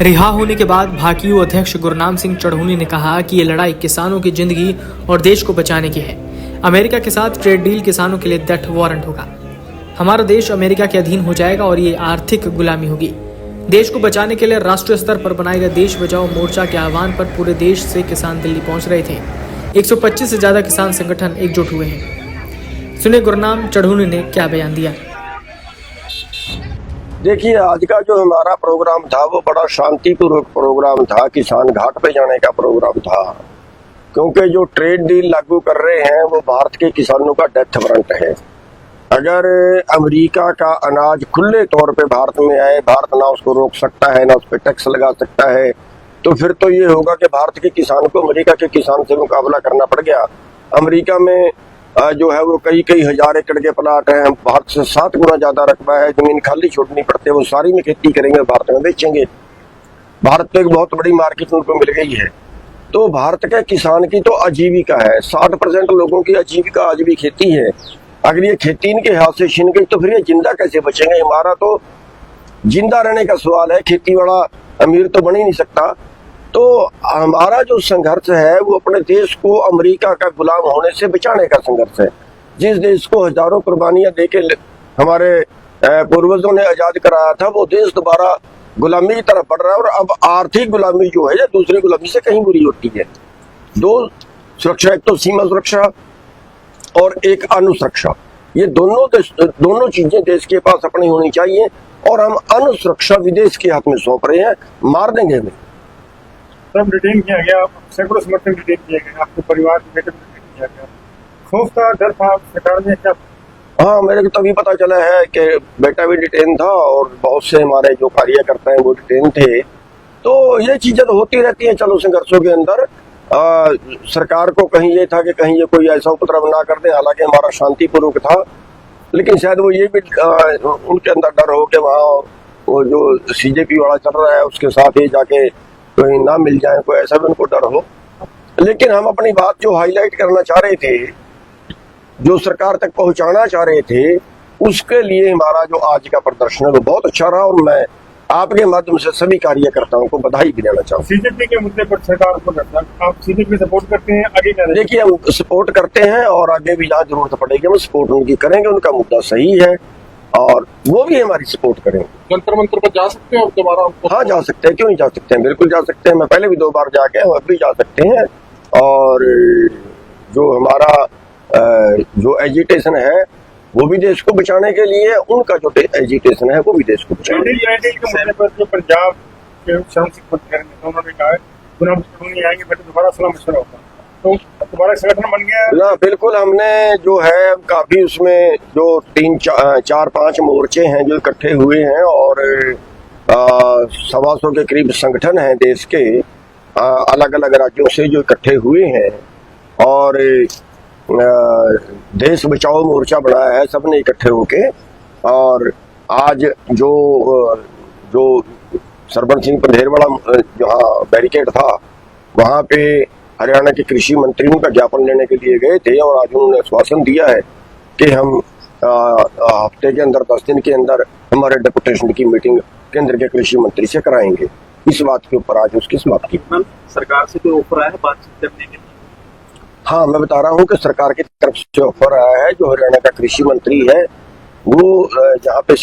रिहा होने के बाद भाकियू अध्यक्ष गुरनाम सिंह चढ़ूनी ने कहा कि ये लड़ाई किसानों की जिंदगी और देश को बचाने की है। अमेरिका के साथ ट्रेड डील किसानों के लिए डेथ वारंट होगा। हमारा देश अमेरिका के अधीन हो जाएगा और ये आर्थिक गुलामी होगी। देश को बचाने के लिए राष्ट्रीय स्तर पर बनाए गए देश बचाओ मोर्चा के आह्वान पर पूरे देश से किसान दिल्ली पहुंच रहे थे। 125 से ज्यादा किसान संगठन एकजुट हुए हैं। सुने गुरनाम चढ़ूनी ने क्या बयान दिया। देखिए, आज का जो हमारा प्रोग्राम था वो बड़ा शांतिपूर्वक प्रोग्राम था। किसान घाट पे जाने का प्रोग्राम था, क्योंकि जो ट्रेड डील लागू कर रहे हैं वो भारत के किसानों का डेथ वारंट है। अगर अमेरिका का अनाज खुले तौर पे भारत में आए, भारत ना उसको रोक सकता है, ना उस पर टैक्स लगा सकता है, तो फिर तो ये होगा कि भारत के किसान को अमेरिका के किसान से मुकाबला करना पड़ गया। अमेरिका में जो है वो कई हजार एकड़ के प्लाट हैं, भारत से 7 गुना ज्यादा रकबा है, जमीन खाली छोड़नी पड़ती है, वो सारी में खेती करेंगे, भारत में बेचेंगे। भारत में एक बहुत बड़ी मार्केट उनको मिल गई है। तो भारत के किसान की तो आजीविका है, 60% लोगों की आजीविका आज भी खेती है। अगर ये खेती इनके हाथ से छीन गई तो फिर ये जिंदा कैसे बचेंगे? हमारा तो जिंदा रहने का सवाल है, खेती वाला अमीर तो बन ही नहीं सकता। तो हमारा जो संघर्ष है वो अपने देश को अमेरिका का गुलाम होने से बचाने का संघर्ष है। जिस देश को हजारों कुर्बानियां देके हमारे पूर्वजों ने आजाद कराया था, वो देश दोबारा गुलामी की तरफ बढ़ रहा है। और अब आर्थिक गुलामी जो है दूसरी गुलामी से कहीं बुरी होती है। 2 सुरक्षा, एक तो सीमा सुरक्षा और एक अनुसुरक्षा, ये दोनों चीजें देश के पास अपनी होनी चाहिए। और हम अनुसुरक्षा विदेश के हाथ में सौंप रहे हैं, मार देंगे हमें। सब डिटेन किया गया, सैकड़ों समर्थन डिटेन किए गए, आपके परिवार के बेटे डिटेन किया गया। खौफ था, डर था सरकार ने क्या? हाँ, मेरे को तभी पता चला है कि बेटा भी डिटेन था और बहुत से हमारे जो कार्यकर्ता हैं वो डिटेन थे। तो ये चीजें तो होती रहती हैं चलो संघर्षों के अंदर। सरकार को कहीं ये था कि कहीं ये कोई ऐसा उपद्रव ना कर दे, हालांकि हमारा शांतिपूर्वक था, लेकिन शायद वो ये भी उनके अंदर डर हो कि वहाँ वो जो सीजेपी वाला चल रहा है उसके साथ ही जाके कोई ना मिल जाए, कोई ऐसा भी उनको डर हो। लेकिन हम अपनी बात जो हाईलाइट करना चाह रहे थे, जो सरकार तक पहुंचाना चाह रहे थे, उसके लिए हमारा जो आज का प्रदर्शन है वो बहुत अच्छा रहा। और मैं आपके माध्यम से सभी कार्यकर्ताओं को बधाई भी देना चाहूँ। सीजेपी के मुद्दे पर सरकार को डरता, आप सीजेपी सपोर्ट करते हैं? आगे क्या? देखिए, हम सपोर्ट करते हैं और आगे भी जहाँ जरूरत पड़ेगी हम सपोर्ट उनकी करेंगे। उनका मुद्दा सही है और वो भी हमारी सपोर्ट करेंगे। जंतर मंतर पर जा सकते हैं दोबारा? हाँ, जा सकते हैं, क्यों नहीं जा सकते हैं, बिल्कुल जा सकते हैं। मैं पहले भी 2 बार जाके अब भी जा सकते हैं। और जो हमारा जो एजिटेशन है वो भी देश को बचाने के लिए, उनका जो एजिटेशन है वो भी देश को बचाने के मुद्दे पर जो पंजाब के सांसद उन्होंने कहा है गुरनाम चढ़ूनी आएंगे फिर दोबारा सलाह मशवरा होगा, तो तुम्हारा संगठन बन गया ना? बिल्कुल, हमने जो है काफी उसमें जो 3-4-5 मोर्चे हैं जो इकट्ठे हुए हैं और 125 के करीब संगठन हैं देश के अलग अलग राज्यों से जो इकट्ठे हुए हैं और देश बचाओ मोर्चा बनाया है सबने इकट्ठे होके। और आज जो सरबन सिंह पंधेर वाला जहाँ बैरिकेड था वहाँ पे हरियाणा के कृषि मंत्री उनका ज्ञापन लेने के लिए गए थे और आज उन्होंने आश्वासन दिया है कि हम हफ्ते के अंदर 10 दिन के अंदर हमारे डेपुटेशन की मीटिंग केंद्र के कृषि मंत्री से कराएंगे। इस बात के ऊपर आज उसकी समाप्ति। सरकार से कोई ऑफर आया है बातचीत करने के लिए? हाँ, मैं बता रहा हूँ कि सरकार की तरफ से ऑफर आया है। जो हरियाणा का कृषि मंत्री है वो जहाँ पे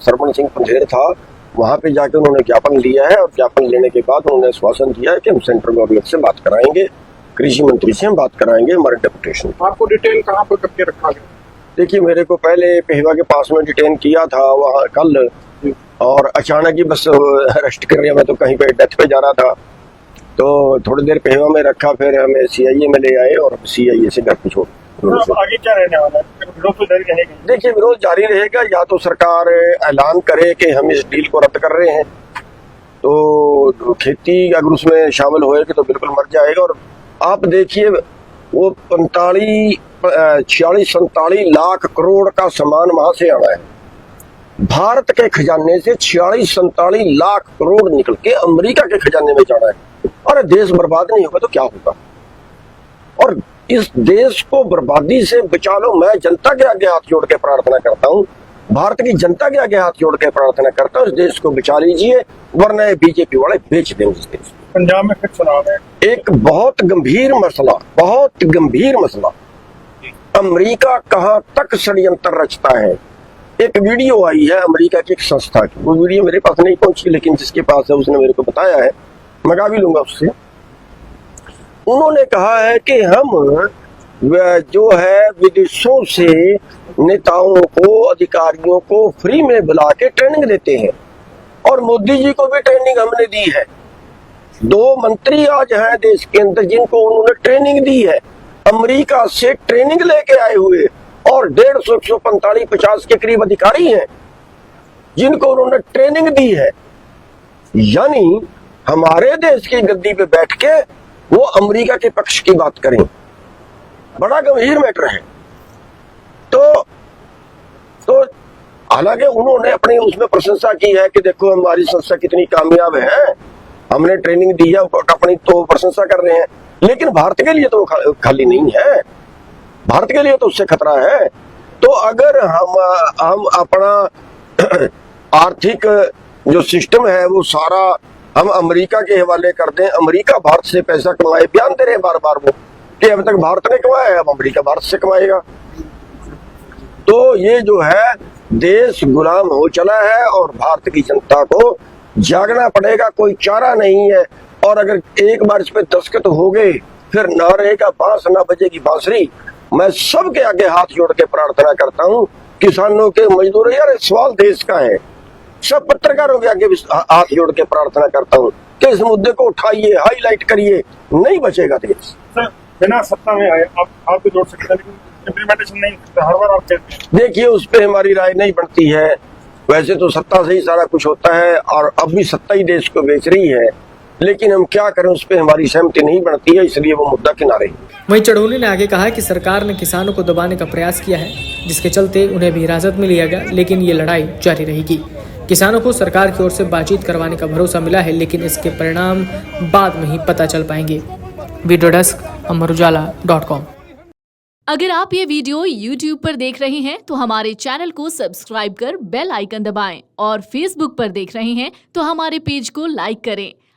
सरबन सिंह पंधेर था वहाँ पे जाके उन्होंने ज्ञापन लिया है और ज्ञापन लेने के बाद उन्होंने आश्वासन दिया है कि हम सेंट्रल गवर्नमेंट से बात कराएंगे, कृषि मंत्री से हम बात कराएंगे हमारे डेपुटेशन। आपको डिटेन कहाँ पर करके रखा गया? देखिए, मेरे को पहले पेहवा के पास में डिटेन किया था वहाँ कल, और अचानक ही बस अरेस्ट कर लिया। मैं तो कहीं पे डेथ पे जा रहा था, तो थोड़ी देर पेहवा में रखा, फिर हमें सीआईए में ले आए और सीआईए से घर पे छोड़। आगे क्या रहने वाला है? विरोध तो जारी रहेगा? देखिए, विरोध जारी रहेगा। या तो सरकार ऐलान करे कि हम इस डील को रद्द कर रहे हैं, तो खेती अगर उसमें शामिल होएगी तो बिल्कुल मर जाएगा। और आप देखिए, वो 46-47 लाख करोड़ का सामान वहां से आना है। भारत के खजाने से 46-47 लाख करोड़ निकल के अमेरिका के खजाने में जाना है। और देश बर्बाद नहीं होगा तो क्या होगा? और इस देश को बर्बादी से बचा लो। मैं जनता के आगे हाथ जोड़ के प्रार्थना करता हूँ भारत की जनता के आगे हाथ जोड़ के प्रार्थना करता हूँ, इस देश को बचा लीजिए, वरना ये बीजेपी वाले बेच देंगे इस देश को। पंजाब में फिर चुनाव है, एक बहुत गंभीर मसला, अमेरिका कहां तक षड्यंत्र रचता है। एक वीडियो आई है अमेरिका की एक संस्था की, वो वीडियो मेरे पास नहीं पहुंची, लेकिन जिसके पास है उसने मेरे को बताया है, मंगा भी लूंगा उससे। उन्होंने कहा है कि हम जो है विदेशों से नेताओं को, अधिकारियों को फ्री में बुला के ट्रेनिंग देते हैं, और मोदी जी को भी ट्रेनिंग हमने दी है। 2 मंत्री आज हैं देश के अंदर जिनको उन्होंने ट्रेनिंग दी है, अमेरिका से ट्रेनिंग लेके आए हुए, और 150, 145, 50 के करीब अधिकारी हैं जिनको उन्होंने ट्रेनिंग दी है। यानी हमारे देश की गद्दी पे बैठ के वो अमेरिका के पक्ष की बात करें, बड़ा गंभीर मैटर है। तो हालांकि उन्होंने अपनी उसमें प्रशंसा की है कि देखो हमारी संस्था कितनी कामयाब है, हमने ट्रेनिंग दी है, अपनी तो प्रशंसा कर रहे हैं, लेकिन भारत के लिए तो खाली नहीं है, भारत के लिए तो उससे खतरा है। तो अगर हम अपना आर्थिक जो सिस्टम है वो सारा हम अमेरिका के हवाले कर दें, अमेरिका भारत से पैसा कमाए, बयान दे रहे हैं बार बार वो कि अब तक भारत ने कमाया है, अब अमेरिका भारत से कमाएगा। तो ये जो है देश गुलाम हो चला है, और भारत की जनता को जागना पड़ेगा, कोई चारा नहीं है। और अगर एक बार इस पे दस्तखत हो गए, फिर ना रहेगा बांस, ना बजेगी बांसुरी। मैं सबके आगे हाथ जोड़ के प्रार्थना करता हूँ, किसानों के, मजदूरों, यार सवाल देश का है, सब पत्रकारों के आगे हाथ जोड़ के प्रार्थना करता हूँ कि इस मुद्दे को उठाइए, हाईलाइट करिए, नहीं बचेगा देश। सर बिना सत्ता में आए आप हाथ तो जोड़ सकते हैं, लेकिन इम्प्लीमेंटेशन नहीं करते, हर बार आप कहते हैं। देखिए उस पे हमारी राय नहीं बनती है, वैसे तो सत्ता से ही सारा कुछ होता है, और अब भी सत्ता ही देश को बेच रही है, लेकिन हम क्या करें, उस पे हमारी सहमति नहीं बनती है, इसलिए वो मुद्दा किनारे। वहीं चढ़ौनी ने आगे कहा कि सरकार ने किसानों को दबाने का प्रयास किया है, जिसके चलते उन्हें भी हिरासत में लिया गया, लेकिन ये लड़ाई जारी रहेगी। किसानों को सरकार की ओर से बातचीत करवाने का भरोसा मिला है, लेकिन इसके परिणाम बाद में ही पता चल पाएंगे। Video desk amarujala.com। अगर आप ये वीडियो YouTube पर देख रहे हैं तो हमारे चैनल को सब्सक्राइब कर बेल आइकन दबाएं, और Facebook पर देख रहे हैं तो हमारे पेज को लाइक करें।